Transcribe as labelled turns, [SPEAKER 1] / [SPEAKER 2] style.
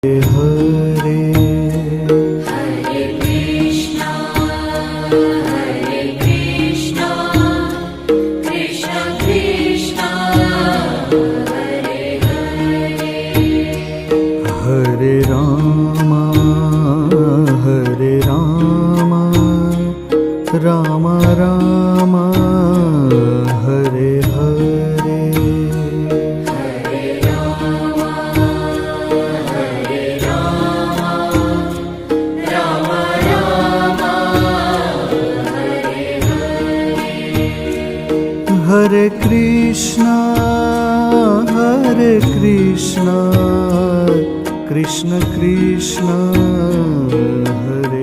[SPEAKER 1] Hare
[SPEAKER 2] Hare Krishna Krishna Krishna Hare Hare
[SPEAKER 1] Hare Ram Ram Ram Hare Hare
[SPEAKER 2] Hare Ram Ram Ram Hare Hare
[SPEAKER 1] Hare Krishna Krishna Krishna Hare